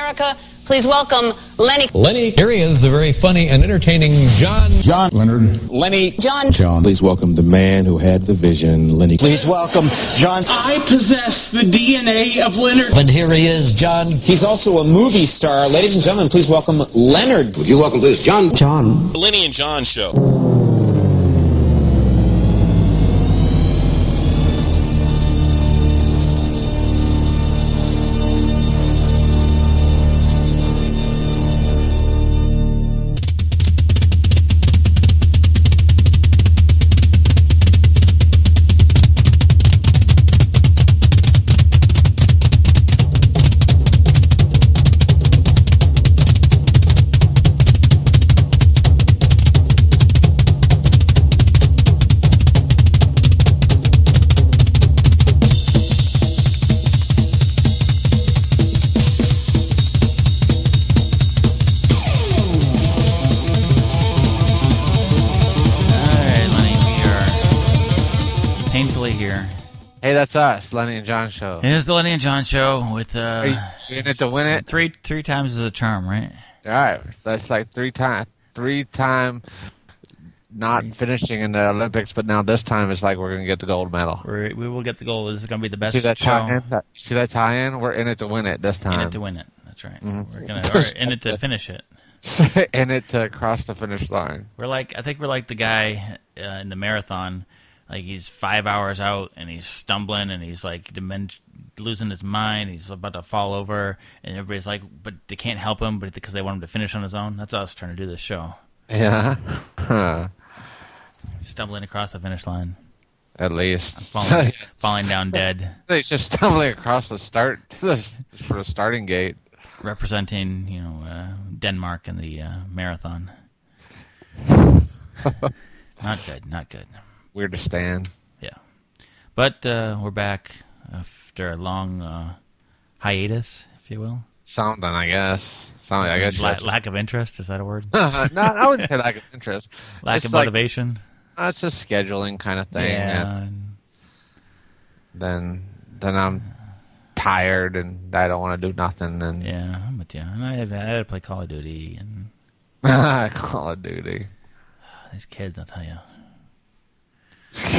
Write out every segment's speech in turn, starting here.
America. Please welcome Lenny. Lenny. Here he is, the very funny and entertaining John Leonard. Lenny. John. Please welcome the man who had the vision, Lenny. Please welcome John. I possess the DNA of Leonard. And here he is, John. He's also a movie star. Ladies and gentlemen, please welcome Leonard. Would you welcome, please, John? John. Lenny and John Show. Hey, that's us, Lenny and John Show. It is the Lenny and John Show with Are you in it to win it? Three times is a charm, right? All right, that's like three time not finishing in the Olympics, but now this time it's like we're gonna get the gold medal. We will get the gold. This is gonna be the best. See that show. tie-in? See that tie-in? We're in it to win it this time. In it to win it. That's right. We're gonna in it to finish it. In it to cross the finish line. I think we're like the guy in the marathon. Like he's 5 hours out and he's stumbling and he's like losing his mind. He's about to fall over and everybody's like, but they can't help him, but because they want him to finish on his own. That's us trying to do this show. Yeah. Stumbling across the finish line. At least falling down dead. He's just stumbling across the starting gate. Representing, Denmark in the marathon. Not good. Weird to stand. Yeah. But we're back after a long hiatus, if you will. Something, I guess. Lack of interest, is that a word? No, I wouldn't say lack of interest. Lack of motivation? It's a scheduling kind of thing. Yeah. Then I'm tired and I don't want to do nothing. And yeah, I'm with you. And I had to play Call of Duty. And Call of Duty. These kids, I'll tell you.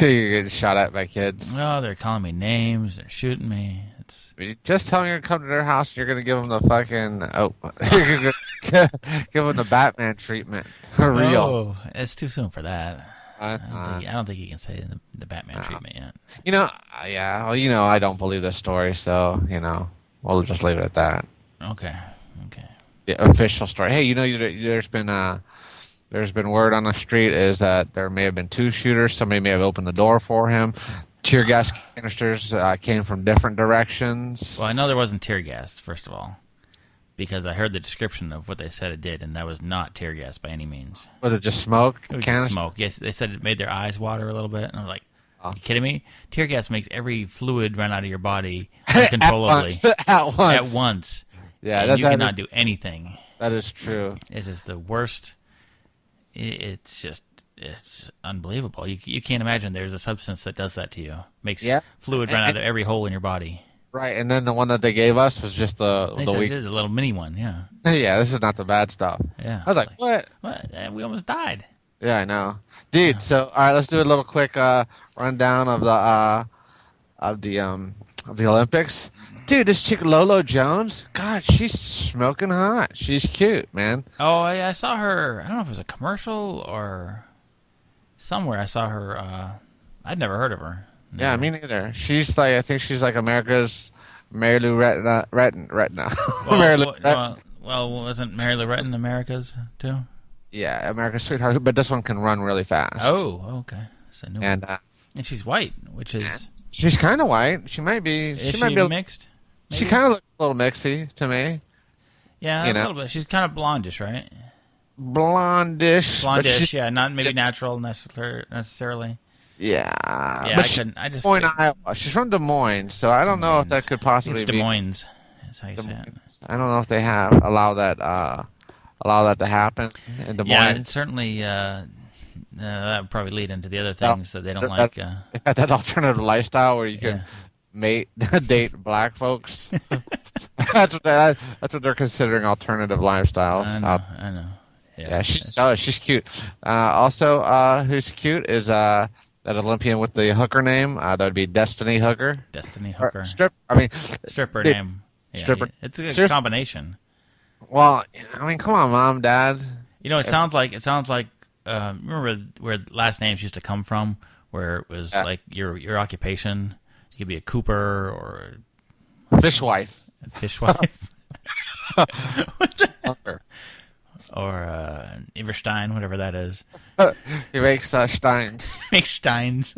You're getting shot at by kids. Oh, they're calling me names. They're shooting me. Just tell them you're going to come to their house and you're going to give them the fucking... you're going to give them the Batman treatment. For real. Oh, it's too soon for that. I don't think you can say the Batman treatment yet. I don't believe this story, so, we'll just leave it at that. Okay. The official story. Hey, there's been word on the street is that there may have been two shooters. Somebody may have opened the door for him. Tear gas canisters came from different directions. Well, I know there wasn't tear gas, first of all, because I heard the description of what they said it did, and that was not tear gas by any means. Was it just smoke? It was just smoke. Yes, they said it made their eyes water a little bit, and I was like, are you kidding me? Tear gas makes every fluid run out of your body uncontrollably. At once. Yeah, and you cannot do anything. That is true. It is the worst. It's unbelievable. You can't imagine there's a substance that does that to you. Makes fluid run out of every hole in your body. Right, and then the one that they gave us was just the little mini one, yeah. Yeah, this is not the bad stuff. Yeah. I was like, what? We almost died. Yeah, I know. Dude, so all right, let's do a little quick rundown of the Olympics. Dude, this chick Lolo Jones, God, she's smoking hot. She's cute, man. Oh, yeah, I saw her. I don't know if it was a commercial or somewhere. I saw her. I'd never heard of her. Never. Yeah, me neither. She's like, I think she's like America's Mary Lou Retton. Well, wasn't Mary Lou Retton America's too? Yeah, America's Sweetheart, but this one can run really fast. Oh, okay. So and she's white, which is she's kind of white. She might be. She might be mixed. Maybe? She kind of looks a little mixy to me. Yeah, a little bit. She's kind of blondish, right? Blondish, yeah, not maybe natural necessarily. Yeah, but I just. Des Moines, Iowa. She's from Des Moines, so I don't know if that could possibly be Des Moines. That's how you say it. I don't know if they allow that to happen in Des Moines. Yeah, and certainly that would probably lead into the other things that they don't like. That alternative lifestyle where you can date black folks. That's what they're considering alternative lifestyles. I know. Yeah, she's cute. Also, who's cute is that Olympian with the hooker name. That would be Destiny Hooker. Destiny Hooker. Stripper name. Yeah, stripper. It's a good combination. Well, I mean, come on, Mom, Dad. It sounds like remember where last names used to come from, where it was like your occupation. You could be a Cooper or Fishwife. Fishwife. Or Everstein, whatever that is. He makes steins. Makes steins.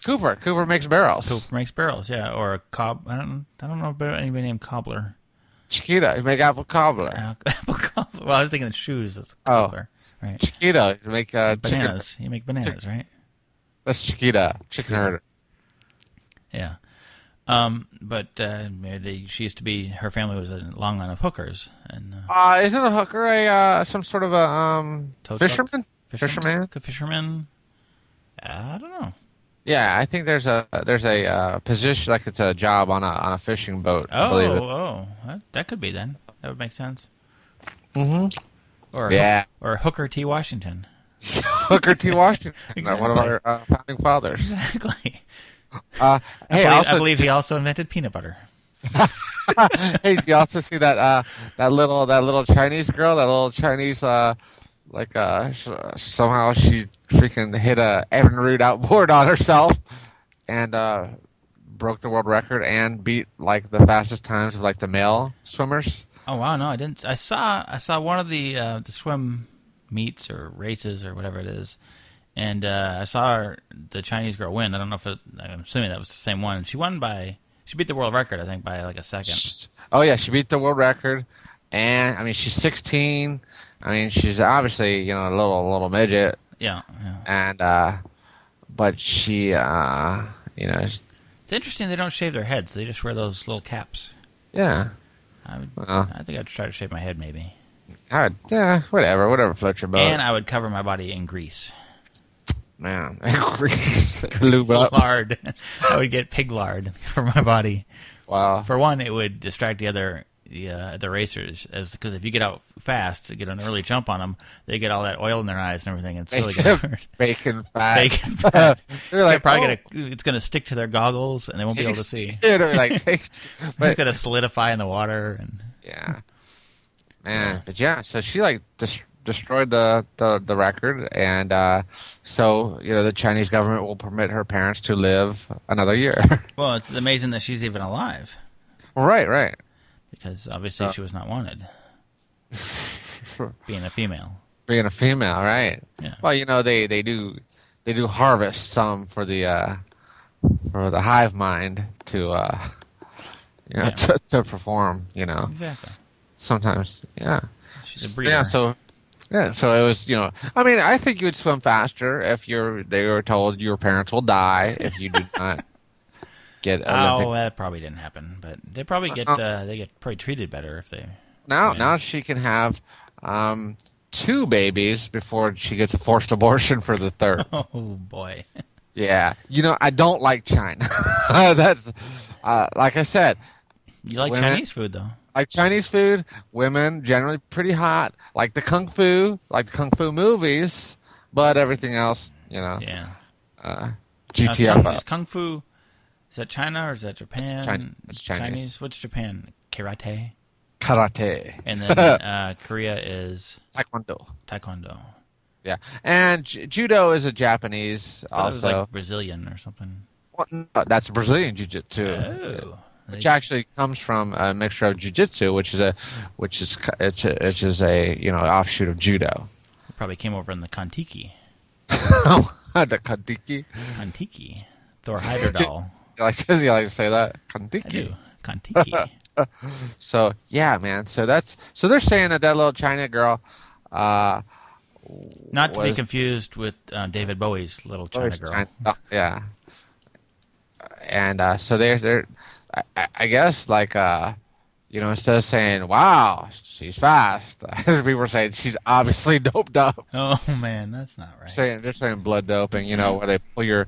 Cooper. Cooper makes barrels. Cooper makes barrels, yeah. Or a cob. I don't know about anybody named Cobbler. Chiquita, you make apple cobbler. Apple cobbler. Well, I was thinking of shoes. That's cobbler, right? Chiquita, you make bananas. Chicken. You make bananas, right? That's Chiquita, chicken herder. Yeah. But she used to be. Her family was a long line of hookers, and isn't a hooker some sort of a fisherman? Fisherman. I don't know. Yeah, I think there's a position, like it's a job on a fishing boat. I believe it. That could be then. That would make sense. Mm-hmm. Or Hooker T. Washington. Hooker T. Washington, Exactly. One of our founding fathers. Exactly. I believe he also invented peanut butter. Hey, do you also see that little Chinese girl, that little Chinese somehow she freaking hit a Evinrude outboard on herself and broke the world record and beat like the fastest times of like the male swimmers. Oh wow, no, I didn't. I saw one of the swim meets or races or whatever it is, and I saw the Chinese girl win. I don't know if I'm assuming that was the same one. She beat the world record, I think, by like a second. Oh yeah, she beat the world record, and I mean she's 16. I mean she's obviously a little midget. Yeah. And but she it's interesting they don't shave their heads. They just wear those little caps. Yeah. I think I'd try to shave my head maybe. Whatever floats your boat. And I would cover my body in grease. Man, grease. Lube up. Lard. I would get pig lard for my body. Wow. For one, it would distract the other racers, because if you get out fast to get an early jump on them, they get all that oil in their eyes and everything. And it's really good. Bacon fat. Bacon fat. They're like, it's gonna stick to their goggles and they won't be able to see. Taste. It's gonna solidify in the water and. Yeah. Man, but yeah, so she destroyed the record, and so the Chinese government will permit her parents to live another year. Well, it's amazing that she's even alive. Right. Because obviously she was not wanted. Being a female. Right? Yeah. Well, they do harvest some for the hive mind to to perform. Exactly. Sometimes, yeah. She's a breeder. Yeah. So it was. I mean, I think you would swim faster if they were told your parents will die if you do not. That probably didn't happen, but they probably get probably treated better if they. Now she can have 2 babies before she gets a forced abortion for the 3rd. Oh boy. Yeah, I don't like China. That's like I said. You like Chinese food though. Like Chinese food, women generally pretty hot. Like the kung fu movies, but everything else, Yeah. GTFO. Is kung fu? Is that China or is that Japan? It's Chinese. What's Japan? Karate. And then Korea is Taekwondo. Yeah, and judo is a Japanese also. It was like Brazilian or something. Well, no, that's Brazilian jiu-jitsu. Oh. Which actually comes from a mixture of jiu-jitsu, which is a offshoot of judo. It probably came over in the Kontiki. The Kontiki. Kontiki. Thor Heyerdahl. You like to say that? Kontiki. I do. Kontiki. So yeah, man. So they're saying that little China girl. Not to be confused with David Bowie's little China girl. Yeah. And so they're I guess instead of saying "Wow, she's fast," people were saying she's obviously doped up. Oh man, that's not right. They're saying blood doping. Where they pull your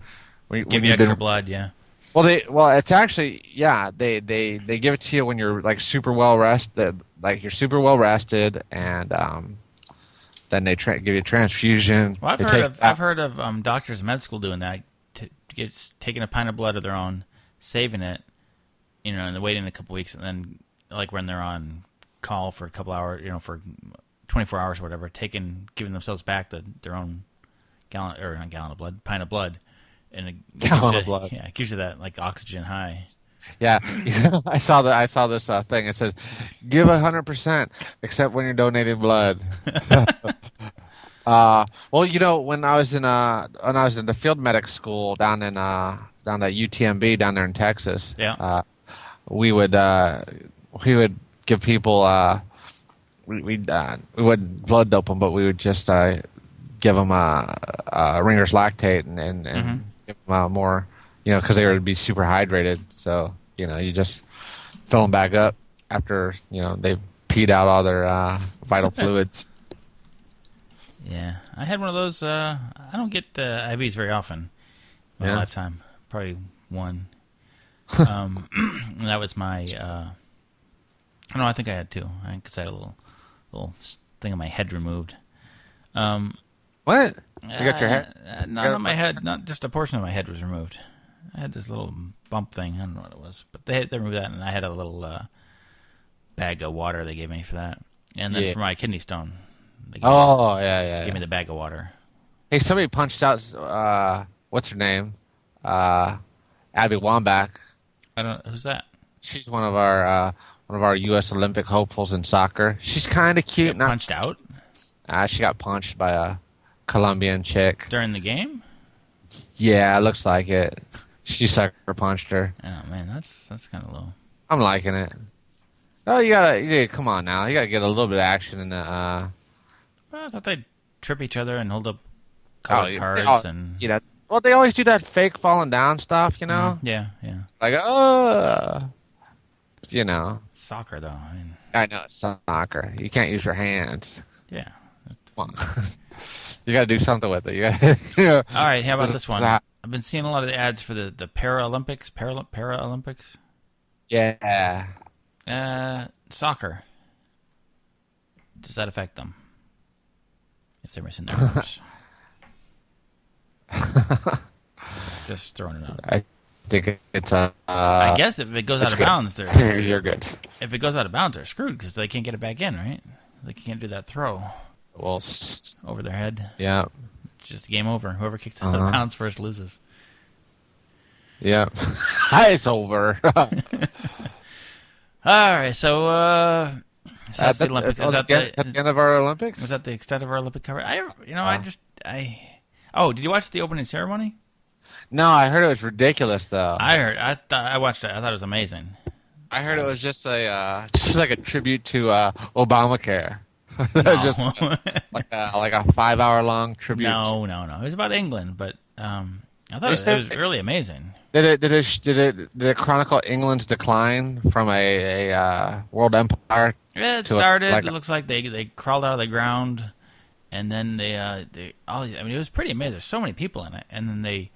give you extra blood, yeah. It's actually they give it to you when you're like super well rested, like you're super well rested, and then they give you a transfusion. Well, I've heard of doctors in med school doing that, taking a pint of blood of their own, saving it, and then waiting a couple weeks, and then like when they're on call for a couple hours, for 24 hours or whatever, giving themselves back their own pint of blood, and it gives you that like oxygen high. Yeah, I saw this thing. It says, "Give 100%, except when you're donating blood." Well, when I was in the field medic school down at UTMB down there in Texas, we would give people we wouldn't blood dope them, but we would just give them Ringer's lactate and give them more, because they would be super hydrated. So you just fill them back up after they've peed out all their vital fluids. Yeah, I had one of those. I don't get IVs very often in my lifetime. Probably one. And that was my. No, I think I had two. Because I had a little thing on my head removed. What? You got your head? Not on my head. Not just a portion of my head was removed. I had this little bump thing. I don't know what it was, but they removed that, and I had a little bag of water they gave me for that, and then for my kidney stone. Gave me the bag of water. Hey, somebody punched out. What's her name? Abby Wambach. Who's that? She's one of our U.S. Olympic hopefuls in soccer. She's kind of cute. Punched out? She got punched by a Colombian chick during the game. Yeah, it looks like it. She sucker punched her. Oh man, that's kind of low. I'm liking it. Oh, you gotta come on now. You gotta get a little bit of action in the. Well, I thought they'd trip each other and hold up colored cards and. Well, they always do that fake falling down stuff, Yeah. Like, Soccer, though. I know it's soccer. You can't use your hands. Yeah. Come on. You got to do something with it. All right, how about this one? I've been seeing a lot of the ads for the Paralympics. Paralympics? Yeah. Soccer. Does that affect them? If they're missing their arms? Just throwing it out. I think it's I guess if it goes out of bounds, you're good. If it goes out of bounds, they're screwed because they can't get it back in, right? They can't do that throw. Well, over their head. Yeah. It's just game over. Whoever kicks out of bounds first loses. Yeah. It's over. All right, so that's the Olympics. Is that the end of our Olympics? Was that the extent of our Olympic coverage? Oh, did you watch the opening ceremony? No, I heard it was ridiculous, though. I watched it. I thought it was amazing. I heard it was just like a tribute to Obamacare. It was just like a 5-hour-long tribute. No. It was about England, but I thought it was really amazing. Did it chronicle England's decline from a world empire? Yeah, it started. It looks like they crawled out of the ground, and then it was pretty amazing. There's so many people in it, and then the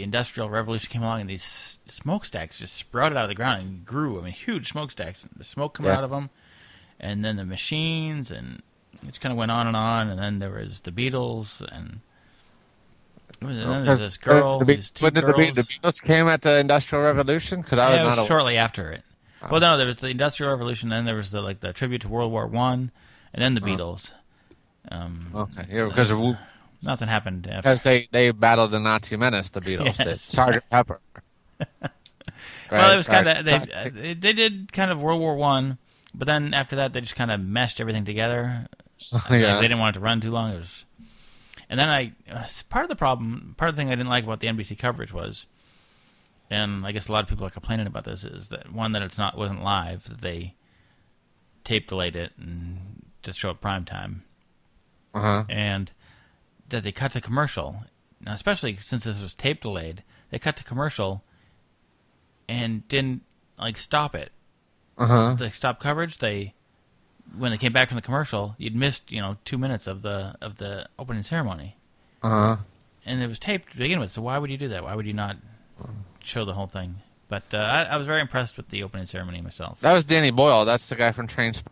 Industrial Revolution came along, and these smokestacks just sprouted out of the ground and grew. I mean, huge smokestacks. The smoke coming out of them, and then the machines, and it just kind of went on, and then there was the Beatles, and then there's this girl, these two girls. The Beatles came at the Industrial Revolution? Because I was not shortly after it. Well, no, there was the Industrial Revolution, then there was the tribute to World War One, and then the Beatles. Okay, yeah, because nothing happened after. Because they battled the Nazi menace, the Beatles did. Sergeant Pepper. Well, it was kind of they did kind of World War One, but then after that they just kind of meshed everything together. They didn't want it to run too long. And then part of the thing I didn't like about the NBC coverage was, and I guess a lot of people are complaining about this, is that it wasn't live, that they tape delayed it and just show it prime time, and that they cut to commercial. Now, especially since this was tape delayed, they cut to commercial and didn't stop it. They stopped coverage. When they came back from the commercial, you'd missed 2 minutes of the opening ceremony. And it was taped to begin with. So why would you do that? Why would you not? show the whole thing. But I was very impressed with the opening ceremony myself. That was Danny Boyle. That's the guy from Trainspotting.